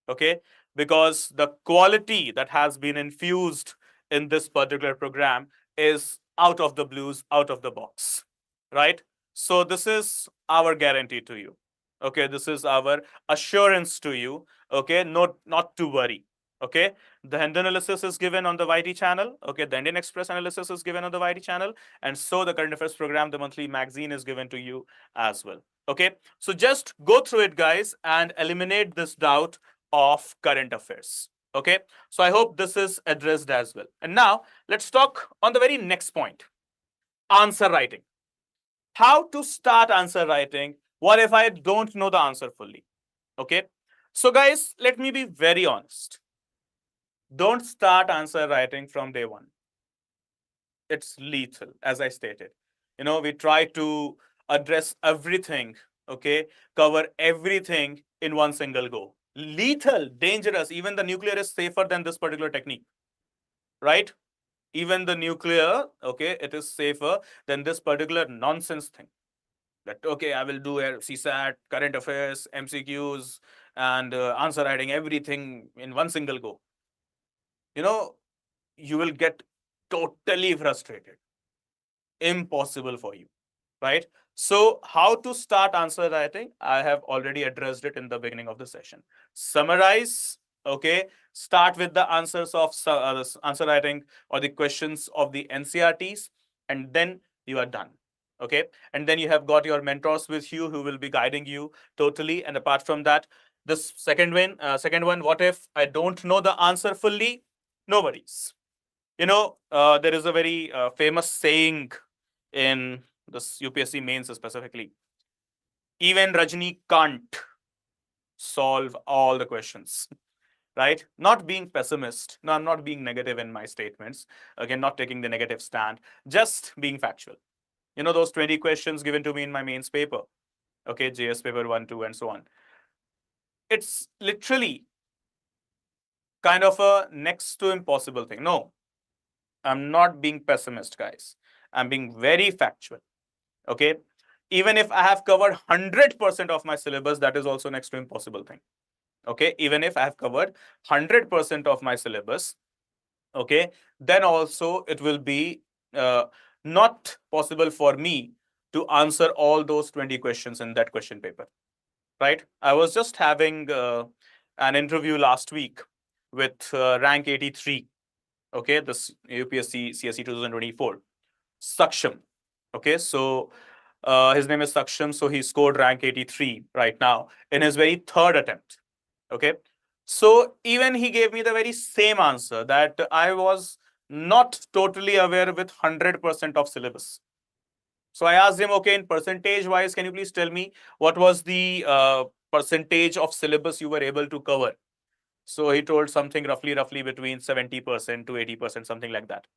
Okay, because the quality that has been infused in this particular program is out of the blues, out of the box, right? So this is our guarantee to you. Okay, this is our assurance to you. Okay, not to worry. Okay, the Hindu analysis is given on the YT channel. Okay, the Indian Express analysis is given on the YT channel, and so the current affairs program, the monthly magazine, is given to you as well. Okay, so just go through it, guys, and eliminate this doubt of current affairs. Okay, so I hope this is addressed as well. And now let's talk on the very next point, answer writing. How to start answer writing? What if I don't know the answer fully? Okay, so guys, let me be very honest. Don't start answer writing from day one. It's lethal, as I stated. We try to address everything, okay, cover everything in one single go. Lethal, dangerous. Even the nuclear is safer than this particular technique, right? Even the nuclear, okay, it is safer than this particular nonsense thing. That, okay, I will do a CSAT, current affairs, MCQs, and answer writing, everything in one single go. You will get totally frustrated. Impossible for you, right? So how to start answer writing? I have already addressed it in the beginning of the session. Summarize, okay? Start with the answers of answer writing or the questions of the NCRTs, and then you are done. Okay, and then you have got your mentors with you who will be guiding you totally. And apart from that, this second one, what if I don't know the answer fully? No worries. There is a very famous saying in this UPSC mains specifically. Even Rajni can't solve all the questions, right? Not being pessimist. No, I'm not being negative in my statements. Again, not taking the negative stand, just being factual. Those 20 questions given to me in my mains paper, okay, JS paper 1, 2, and so on. It's literally kind of a next to impossible thing. No, I'm not being pessimist, guys. I'm being very factual. Okay, even if I have covered 100% of my syllabus, that is also next to impossible thing. Okay, even if I have covered 100% of my syllabus, okay, then also it will be not possible for me to answer all those 20 questions in that question paper, right? I was just having an interview last week with rank 83, okay, this UPSC CSE 2024, Saksham. Okay, so his name is Saksham, so he scored rank 83 right now in his very third attempt. Okay, so even he gave me the very same answer that I was not totally aware with 100% of syllabus. So I asked him, okay, in percentage wise, can you please tell me what was the percentage of syllabus you were able to cover? So he told something roughly between 70% to 80%, something like that.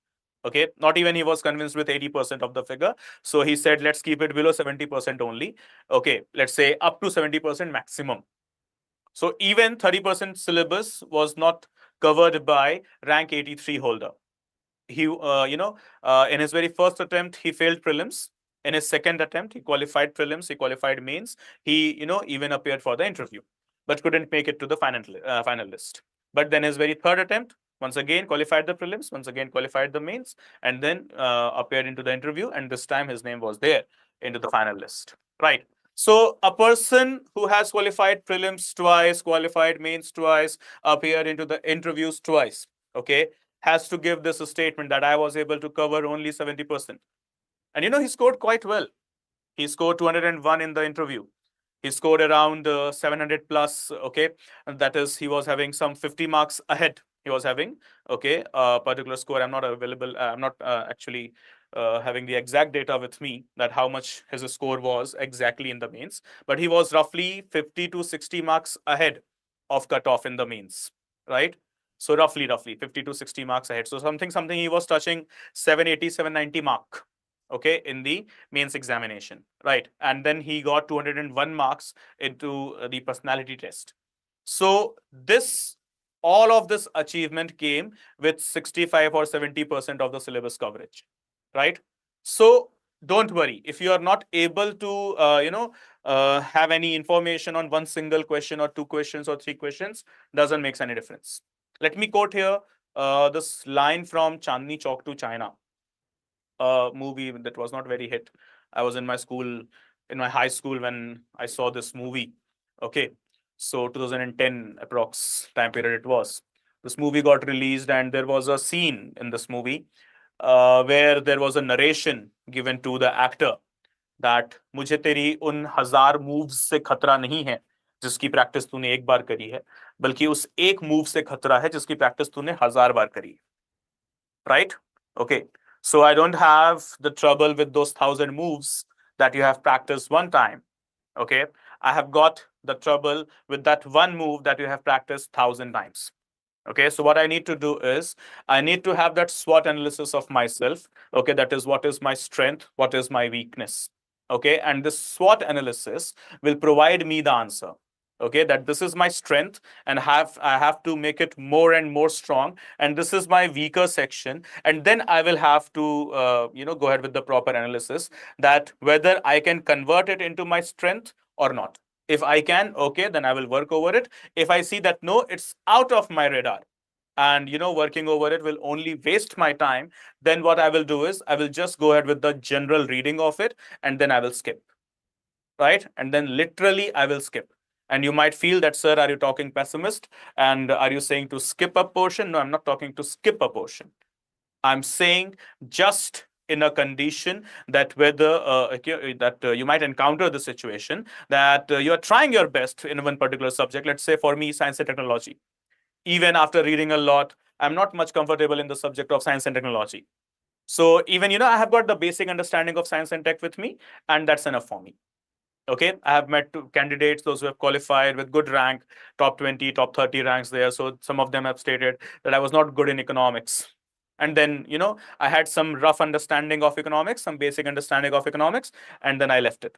Okay, not even he was convinced with 80% of the figure. So he said, let's keep it below 70% only. Okay, let's say up to 70% maximum. So even 30% syllabus was not covered by rank 83 holder. He, in his very first attempt, he failed prelims. In his second attempt, he qualified prelims, he qualified mains. He, even appeared for the interview, but couldn't make it to the final list. But then his very third attempt, once again qualified the prelims, once again qualified the mains, and then appeared into the interview. And this time his name was there into the final list. Right. So a person who has qualified prelims twice, qualified mains twice, appeared into the interviews twice, okay, has to give this statement that I was able to cover only 70%. And he scored quite well. He scored 201 in the interview. He scored around 700 plus, okay. And that is, he was having some 50 marks ahead. He was having, okay, a particular score. I'm not available. I'm not actually having the exact data with me that how much his score was exactly in the mains. But he was roughly 50 to 60 marks ahead of cutoff in the mains, right? So roughly 50 to 60 marks ahead. So something he was touching 780, 790 mark, okay, in the mains examination, right? And then he got 201 marks into the personality test. So all of this achievement came with 65 or 70% of the syllabus coverage, right? So don't worry if you are not able to have any information on one single question or two questions or three questions. Doesn't make any difference. Let me quote here this line from Chandni Chowk to China, a movie that was not very hit. I was in my high school when I saw this movie. Okay, so 2010 approx time period it was. This movie got released, and there was a scene in this movie where there was a narration given to the actor that मुझे तेरी उन 1000 moves से खतरा नहीं है जिसकी practice तूने एक बार करी है, बल्कि उस एक मूव से खतरा है जिसकी प्रैक्टिस तूने 1000 बार करी है, right? Okay. So I don't have the trouble with those 1000 moves that you have practiced one time. Okay. I have got the trouble with that one move that you have practiced 1000 times. Okay, so what I need to do is I need to have that SWOT analysis of myself. Okay, that is what is my strength, what is my weakness. Okay, and this SWOT analysis will provide me the answer. Okay, that this is my strength, and I have to make it more and more strong, and this is my weaker section, and then I will have to go ahead with the proper analysis that whether I can convert it into my strength or not. If I can, okay, then I will work over it. If I see that no, it's out of my radar, and working over it will only waste my time, then what I will do is I will just go ahead with the general reading of it, and then I will skip, right? And then literally I will skip. And you might feel that, sir, are you talking pessimist? And are you saying to skip a portion? No, I'm not talking to skip a portion. I'm saying just in a condition that whether you might encounter the situation that you are trying your best in one particular subject. Let's say for me, science and technology. Even after reading a lot, I'm not much comfortable in the subject of science and technology. So even, I have got the basic understanding of science and tech with me, and that's enough for me. Okay, I have met two candidates, those who have qualified with good rank, top 20, top 30 ranks there. So some of them have stated that I was not good in economics. And then, I had some rough understanding of economics, some basic understanding of economics, and then I left it.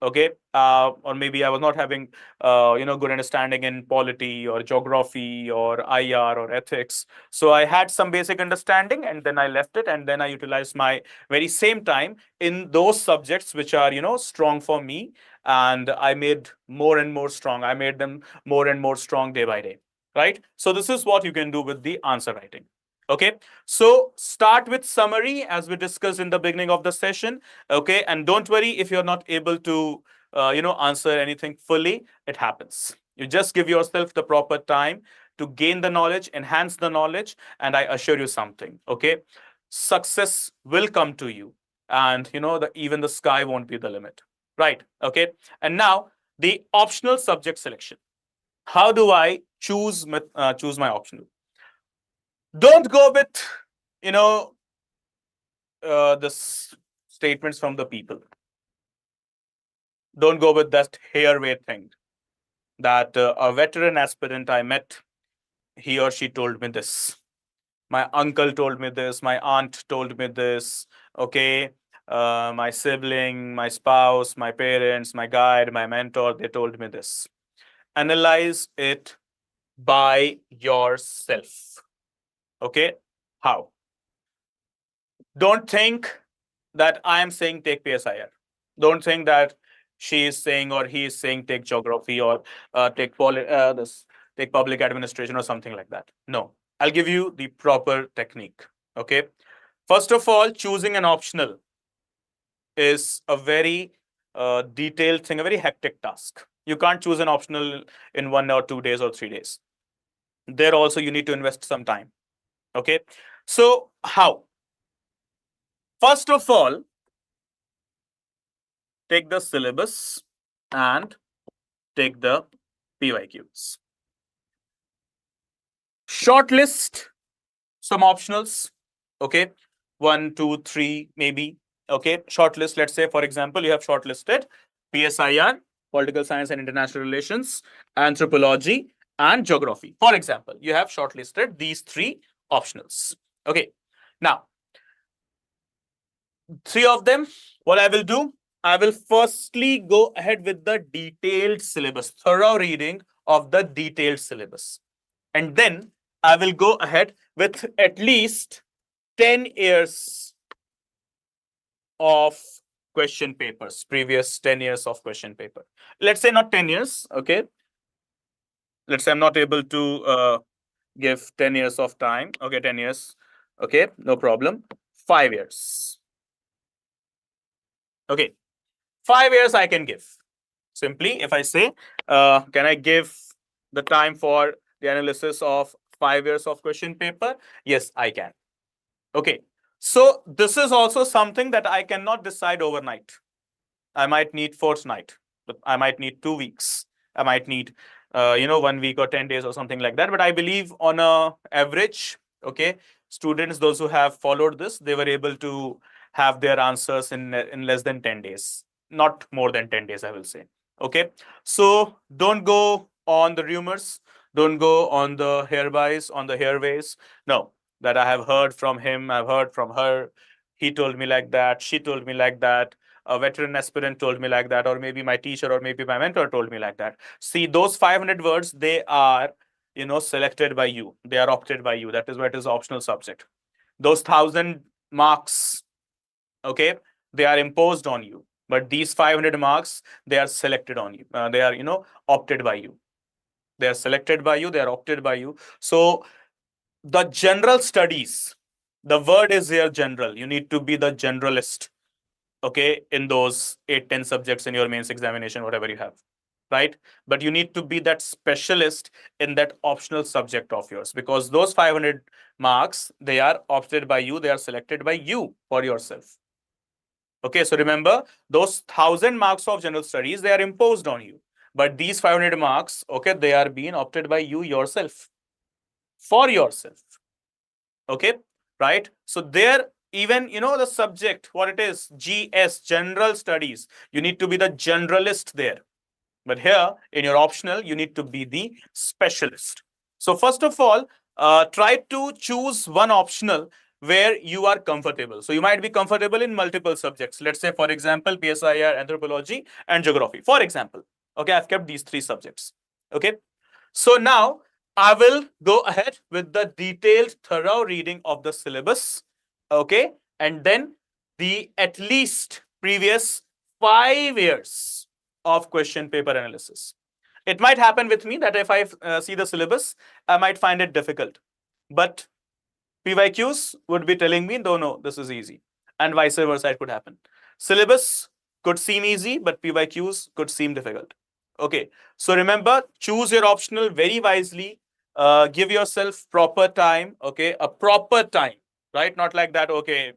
Okay, or maybe I was not having good understanding in polity or geography or IR or ethics. So I had some basic understanding, and then I left it, and then I utilized my very same time in those subjects which are strong for me, and I made more and more strong. I made them more and more strong day by day, right? So this is what you can do with the answer writing. Okay, so start with summary as we discussed in the beginning of the session. Okay, and don't worry if you're not able to answer anything fully. It happens. You just give yourself the proper time to gain the knowledge, enhance the knowledge, and I assure you something. Okay, success will come to you, and even the sky won't be the limit, right? Okay, and now the optional subject selection. How do I choose my optional? Don't go with you know the statements from the people. Don't go with that hair thing that a veteran aspirant I met, he or she told me this. My uncle told me this. My aunt told me this. Okay. My sibling, my spouse, my parents, my guide, my mentor, they told me this. Analyze it by yourself. Okay. How? Don't think that I am saying take PSIR. Don't think that she is saying or he is saying take geography or take public administration or something like that. No, I'll give you the proper technique. Okay. First of all, choosing an optional is a very detailed thing, a very hectic task. You can't choose an optional in 1 or 2 days or 3 days. There also you need to invest some time. Okay. So how? First of all, take the syllabus and take the PYQs. Shortlist some optionals. Okay. 1, 2, 3, maybe. Okay. Shortlist, let's say, for example, you have shortlisted PSIR, Political Science and International Relations, Anthropology, and Geography. For example, you have shortlisted these 3 optionals. Okay. Now, 3 of them, what I will do, I will firstly go ahead with the detailed syllabus, thorough reading of the detailed syllabus. And then I will go ahead with at least 10 years of question papers, previous 10 years of question paper. Let's say not 10 years, okay? Let's say I'm not able to give 10 years of time. Okay, 10 years. Okay, no problem. 5 years. Okay, 5 years I can give. Simply, if I say, can I give the time for the analysis of 5 years of question paper? Yes, I can. Okay, so this is also something that I cannot decide overnight. I might need fortnight, but I might need 2 weeks. I might need, 1 week or 10 days or something like that. But I believe on a average, okay, students, those who have followed this, they were able to have their answers in less than 10 days, not more than 10 days, I will say. Okay, so don't go on the rumors, don't go on the hereby, on the hairways. No, that I have heard from him, I've heard from her. He told me like that, she told me like that, a veteran aspirant told me like that, or maybe my teacher or maybe my mentor told me like that. See, those 500 words, they are, selected by you. They are opted by you. That is why it is optional subject. Those 1,000 marks, okay, they are imposed on you. But these 500 marks, they are selected on you. They are, opted by you. They are selected by you. They are opted by you. So the general studies, the word is here general. You need to be the generalist, okay, in those 8-10 subjects in your mains examination, whatever you have, right? But you need to be that specialist in that optional subject of yours, because those 500 marks, they are opted by you, they are selected by you for yourself. Okay, so remember, those 1,000 marks of general studies, they are imposed on you. But these 500 marks, okay, they are being opted by you yourself, for yourself. Okay, right? So there, even, the subject, what it is, GS, general studies, you need to be the generalist there. But here, in your optional, you need to be the specialist. So first of all, try to choose one optional where you are comfortable. So you might be comfortable in multiple subjects. Let's say, for example, PSIR, Anthropology, and Geography. For example, okay, I've kept these 3 subjects. Okay, so now I will go ahead with the detailed, thorough reading of the syllabus. Okay, and then the at least previous 5 years of question paper analysis. It might happen with me that if I see the syllabus, I might find it difficult. But PYQs would be telling me, no, this is easy. And vice versa, it could happen. Syllabus could seem easy, but PYQs could seem difficult. Okay, so remember, choose your optional very wisely. Give yourself proper time, okay, a proper time, right? Not like that, okay,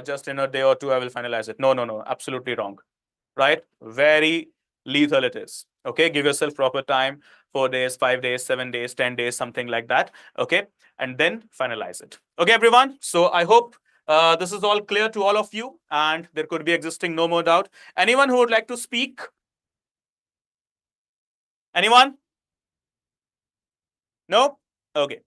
just in a day or 2, I will finalize it. No, absolutely wrong, right? Very lethal it is. Okay, give yourself proper time, 4 days, 5 days, 7 days, 10 days, something like that. Okay, and then finalize it. Okay, everyone. So I hope this is all clear to all of you, and there could be existing no more doubt. Anyone who would like to speak? Anyone? No? Okay.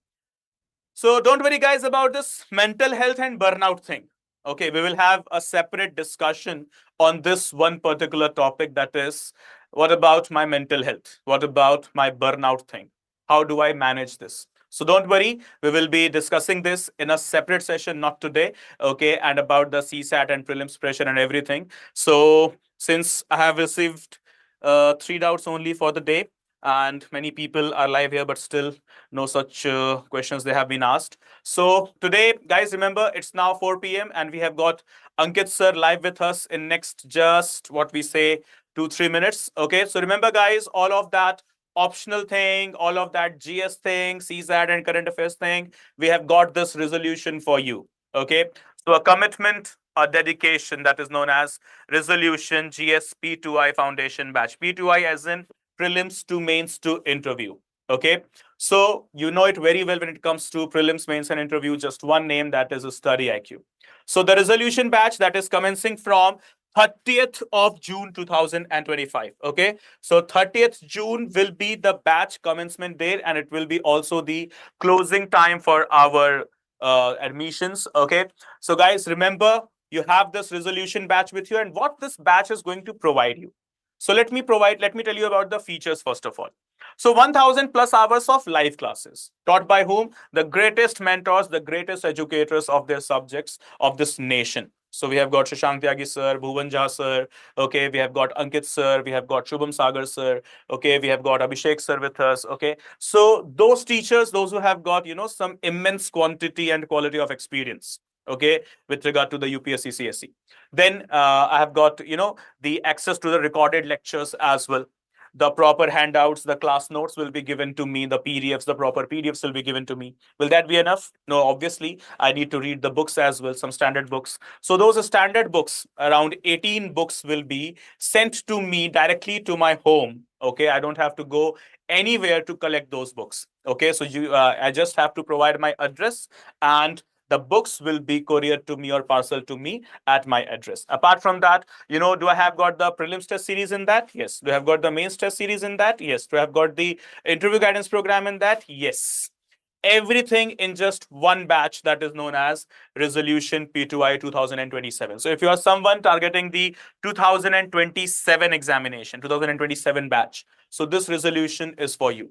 So don't worry, guys, about this mental health and burnout thing. Okay, we will have a separate discussion on this one particular topic, that is, what about my mental health? What about my burnout thing? How do I manage this? So don't worry, we will be discussing this in a separate session, not today, okay, and about the CSAT and prelims pressure and everything. So since I have received 3 doubts only for the day, and many people are live here, but still no such questions they have been asked. So today, guys, remember it's now 4 p.m. and we have got Ankit sir live with us in next just what we say 2-3 minutes. Okay, so remember, guys, all of that optional thing, all of that GS thing, CSAT and current affairs thing, we have got this resolution for you. Okay, so a commitment, a dedication, that is known as resolution GS P2I Foundation Batch. P2I as in prelims to mains to interview. Okay, so you know it very well when it comes to prelims, mains, and interview. Just one name, that is a StudyIQ. So the resolution batch that is commencing from 30th of June 2025. Okay, so 30th June will be the batch commencement date, and it will be also the closing time for our admissions. Okay, so guys, remember you have this resolution batch with you, and what this batch is going to provide you. So let me tell you about the features first of all. So 1000 plus hours of live classes taught by whom? The greatest mentors, the greatest educators of their subjects of this nation. So we have got Shashank Tyagi sir, Bhuvan Jha sir, okay, we have got Ankit sir, we have got Shubham Sagar sir, okay, we have got Abhishek sir with us, okay. So those teachers, those who have got, some immense quantity and quality of experience, okay, with regard to the UPSC CSC. Then I have got, the access to the recorded lectures as well. The proper handouts, the class notes will be given to me, the PDFs, the proper PDFs will be given to me. Will that be enough? No, obviously, I need to read the books as well, some standard books. So those standard books, around 18 books, will be sent to me directly to my home. Okay, I don't have to go anywhere to collect those books. Okay, so I just have to provide my address, and the books will be couriered to me or parcel to me at my address. Apart from that, do I have got the prelims test series in that? Yes. Do I have got the mains test series in that? Yes. Do I have got the interview guidance program in that? Yes. Everything in just one batch, that is known as resolution P2I 2027. So if you are someone targeting the 2027 examination, 2027 batch, so this resolution is for you.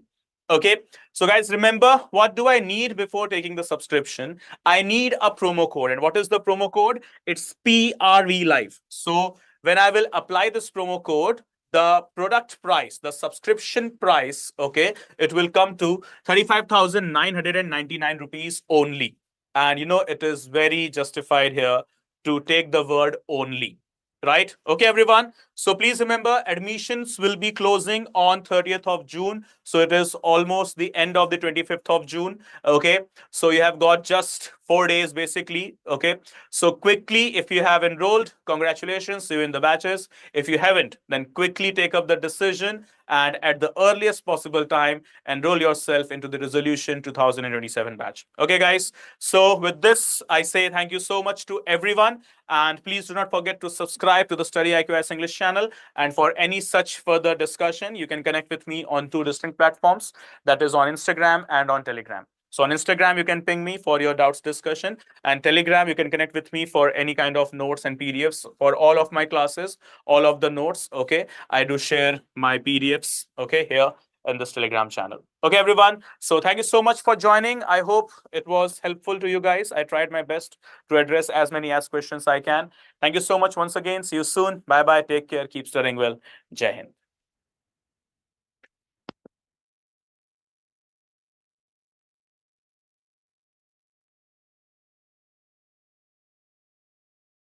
Okay, so guys, remember, what do I need before taking the subscription? I need a promo code. And what is the promo code? It's PRV Live. So when I will apply this promo code, the product price, the subscription price, okay, it will come to 35,999 rupees only. And it is very justified here to take the word only. Right? Okay, everyone. So please remember, admissions will be closing on 30th of June. So it is almost the end of the 25th of June. Okay. So you have got just 4 days basically. Okay. So quickly, if you have enrolled, congratulations, you in the batches. If you haven't, then quickly take up the decision and at the earliest possible time, enroll yourself into the resolution 2027 batch. Okay, guys. So with this, I say thank you so much to everyone. And please do not forget to subscribe to the StudyIQ IAS English channel. And for any such further discussion, you can connect with me on 2 distinct platforms, that is on Instagram and on Telegram. So on Instagram, you can ping me for your doubts discussion, and Telegram, you can connect with me for any kind of notes and PDFs for all of my classes, all of the notes. Okay, I do share my PDFs, okay, here in this Telegram channel. Okay, everyone. So thank you so much for joining. I hope it was helpful to you guys. I tried my best to address as many as questions I can. Thank you so much once again. See you soon. Bye bye. Take care. Keep studying well. Jai Hind.